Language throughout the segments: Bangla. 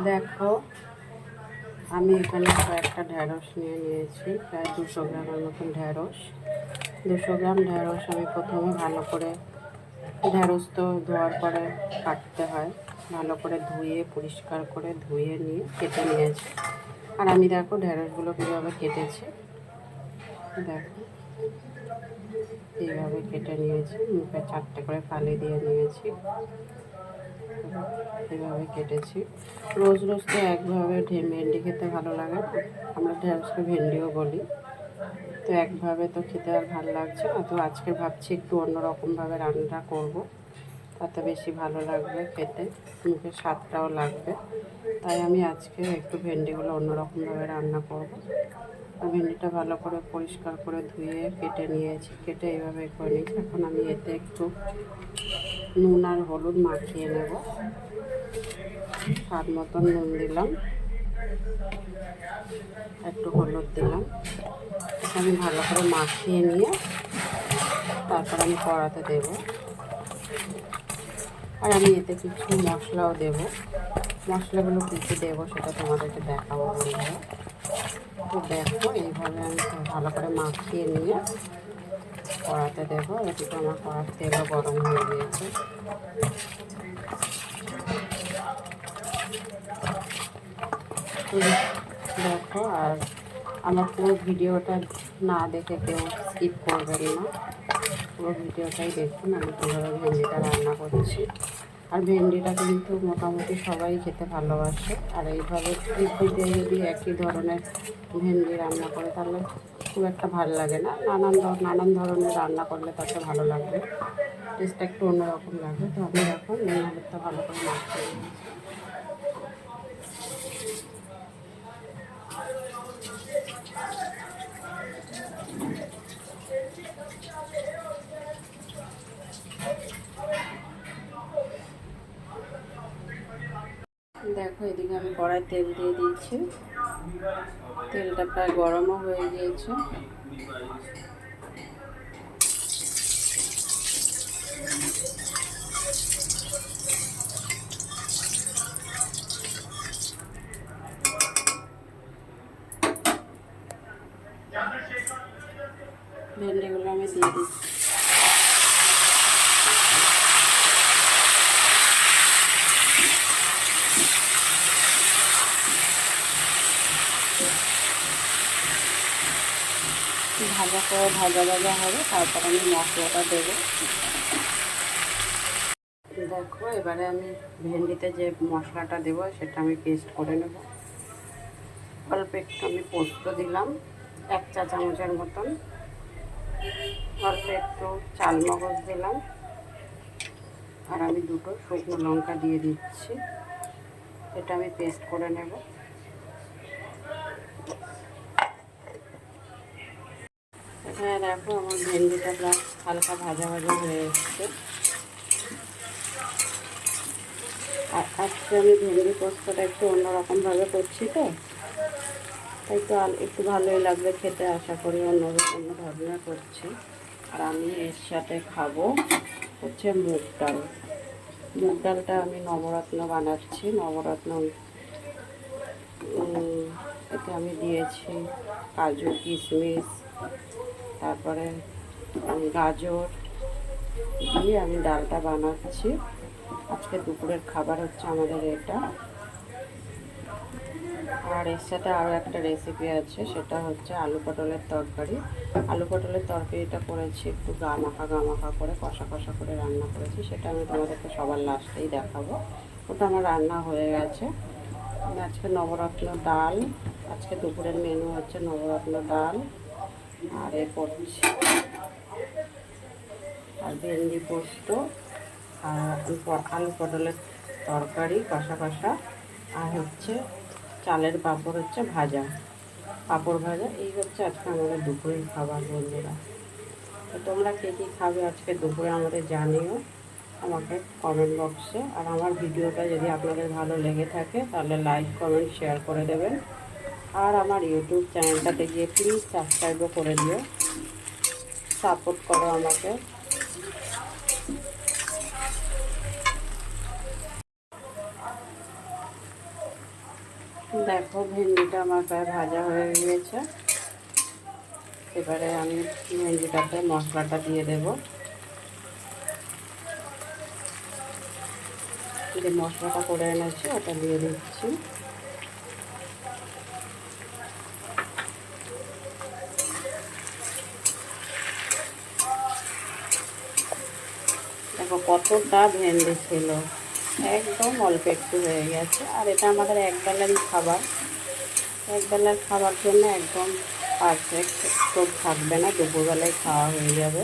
দেখো, আমি এখানে কয়েকটা ঢ্যাঁড়স নিয়েছি, প্রায় 200 গ্রামের মতন ঢ্যাঁড়স। 200 গ্রাম ঢ্যাঁড়স আমি প্রথমে ভালো করে, ঢ্যাঁড়স তো ধোয়ার পরে কাটতে হয়, ভালো করে ধুয়ে পরিষ্কার করে ধুয়ে নিয়ে কেটে নিয়েছি। আর আমি দেখো ঢ্যাঁড়সগুলো কীভাবে কেটেছি, দেখো এইভাবে কেটে নিয়েছি, মুখে 4টে করে ফালি দিয়ে নিয়েছি, এভাবে কেটেছি। রোজ রোজ তো একভাবে ভেন্ডি খেতে ভালো লাগে না, আমরা ঢেঁড়সকে ভেন্ডিও বলি, তো একভাবে তো খেতে আর ভালো লাগছে না। তো আজকে ভাবছি একটু অন্যরকমভাবে রান্না করব, তাতে বেশি ভালো লাগবে খেতে, মুখে স্বাদটাও লাগবে। তাই আমি আজকে একটু ভেন্ডিগুলো অন্যরকমভাবে রান্না করব। ভেন্ডিটা ভালো করে পরিষ্কার করে ধুয়ে কেটে নিয়েছি, কেটে এইভাবে করে নিয়েছি। এখন আমি এতে একটু নুন আর হলুদ মাখিয়ে নেব। স্বাদ মতন নুন দিলাম, একটু হলুদ দিলাম। আমি ভালো করে মাখিয়ে নিয়ে তারপর আমি কড়াতে দেব। আর আমি এতে কিছু মশলাও দেব, মশলাগুলো কী কী দেবো সেটা তোমাদেরকে দেখাবো বন্ধুরা। তো দেখো এইভাবে আমি ভালো করে মাখিয়ে নিয়ে কড়াতে দেবো। এদিকে আমার কড়ার তেলও গরম হয়ে গিয়েছে। দেখো, আর আমার পুরো ভিডিওটা না দেখে কেউ স্কিপ করবেন না, পুরো ভিডিওটাই দেখুন আমি কীভাবে ভেন্ডিটা রান্না করছি। আর ভেন্ডিটা কিন্তু মোটামুটি সবাই খেতে ভালোবাসে। আর এইভাবে পৃথিবীতে যদি একই ধরনের ভেন্ডি রান্না করে তাহলে খুব একটা ভালো লাগে না, নানান ধরনের রান্না করলে তাতে ভালো লাগবে, টেস্টটা একটু অন্যরকম লাগবে। তো আমি দেখো নুন হলুদটা ভালো করে মাখিয়ে নিয়েছি। দেখো এদিকে আমি কড়াই তেল দিয়ে দিয়েছি, তেলটা প্রায় গরমও হয়ে গিয়েছে। ভেন্ডিগুলো আমি দিয়ে দিচ্ছি। ভাজা করে ভাজা হবে, তারপর আমি মশলাটা দেবো। দেখো এবারে আমি ভেন্ডিতে যে মশলাটা দেবো সেটা আমি পেস্ট করে নেব। অল্প একটু আমি পোস্ত দিলাম, 1 চা চামচের মতন, অল্প একটু চালমগজ দিলাম, আর আমি 2টো শুকনো লঙ্কা দিয়ে দিচ্ছি। এটা আমি পেস্ট করে নেব। এখানে দেখো আমার ভেন্ডিটা প্রায় হালকা ভাজা হয়ে এসছে। আর আজকে আমি ভেন্ডি পোস্তটা একটু অন্যরকমভাবে করছি, তো তাই তো একটু ভালোই লাগবে খেতে, আশা করি অন্যভাবে করছি। আর আমি এর সাথে খাবো হচ্ছে মুগ ডাল। মুগ ডালটা আমি নবরত্ন বানাচ্ছি, নবরত্ন। এতে আমি দিয়েছি কাজু, কিশমিশ, তারপরে গাজর দিয়ে আমি ডালটা বানাচ্ছি। আজকে দুপুরের খাবার হচ্ছে আমাদের এটা। আর এর সাথে আরও একটা রেসিপি আছে, সেটা হচ্ছে আলু পটলের তরকারি। আলু পটলের তরকারিটা করেছি একটু গা মাখা করে, কষা করে রান্না করেছি, সেটা আমি তোমাদেরকে সবার লাস্টেই দেখাবো। ওটা আমার রান্না হয়ে গেছে। আজকে নবরত্ন ডাল, আজকে দুপুরের মেনু হচ্ছে নবরত্ন ডাল, আর এ করছি আর ভেন্ডি পোস্ত, আর আলু পটলের তরকারি কষা, আর হচ্ছে চালের পাঁপড় হচ্ছে পাঁপড় ভাজা। এই হচ্ছে আজকে আমাদের দুপুরের খাবার বন্ধুরা। তো তোমরা কে কী খাবে আজকে দুপুরে আমাদের জানিও আমাকে কমেন্ট বক্সে। আর আমার ভিডিওটা যদি আপনাদের ভালো লেগে থাকে তাহলে লাইক, কমেন্ট, শেয়ার করে দেবেন। আর আমার ইউটিউব চ্যানেলটাতে গিয়ে প্লিজ সাবস্ক্রাইবও করে দিও, সাপোর্ট করো আমাকে। দেখো ভেন্ডিটা আমার প্রায় ভাজা হয়ে গিয়েছে। এবারে আমি ভেন্ডিটাতে মশলাটা দিয়ে দেব। যে মশলাটা করে এনেছি ওটা দিয়ে দিচ্ছি। দেখো কতটা ভেন্ডি ছিল, একদম অল্প একটু হয়ে গেছে। আর এটা আমাদের একবেলারই খাবার, একবেলার খাবার জন্য একদম পারফেক্ট। তো থাকবে না, দুপুরবেলায় খাওয়া হয়ে যাবে।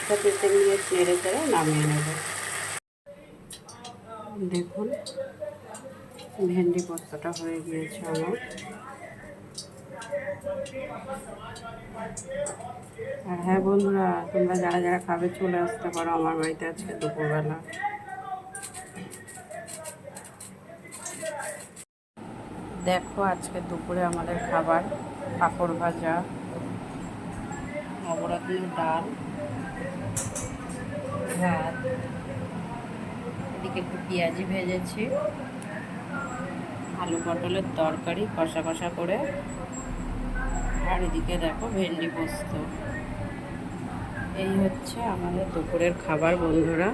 এটা 2-3 মিনিট নেড়ে চেড়ে নামিয়ে নেব। দেখুন ভেন্ডি পোস্তটা হয়ে গিয়েছে আমার। আর হ্যাঁ বন্ধুরা, তোমরা যারা যারা খাবে চলে আসতে পারো আমার বাড়িতে আজকে দুপুরবেলা। দেখো আজকে দুপুরে আমাদের খাবার পাঁপড় ভাজা, নবরত্নের ডাল, ভাত, এদিকে একটু পেঁয়াজি ভেজেছি, আলু পটলের তরকারি কষা কষা করে, আর এদিকে দেখো ভেন্ডি পোস্ত। এই হচ্ছে আমাদের দুপুরের খাবার বন্ধুরা।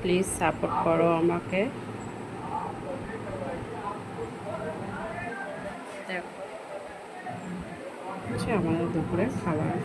প্লিজ সাপোর্ট করো আমাকে। দেখো হচ্ছে আমাদের দুপুরের খাবার।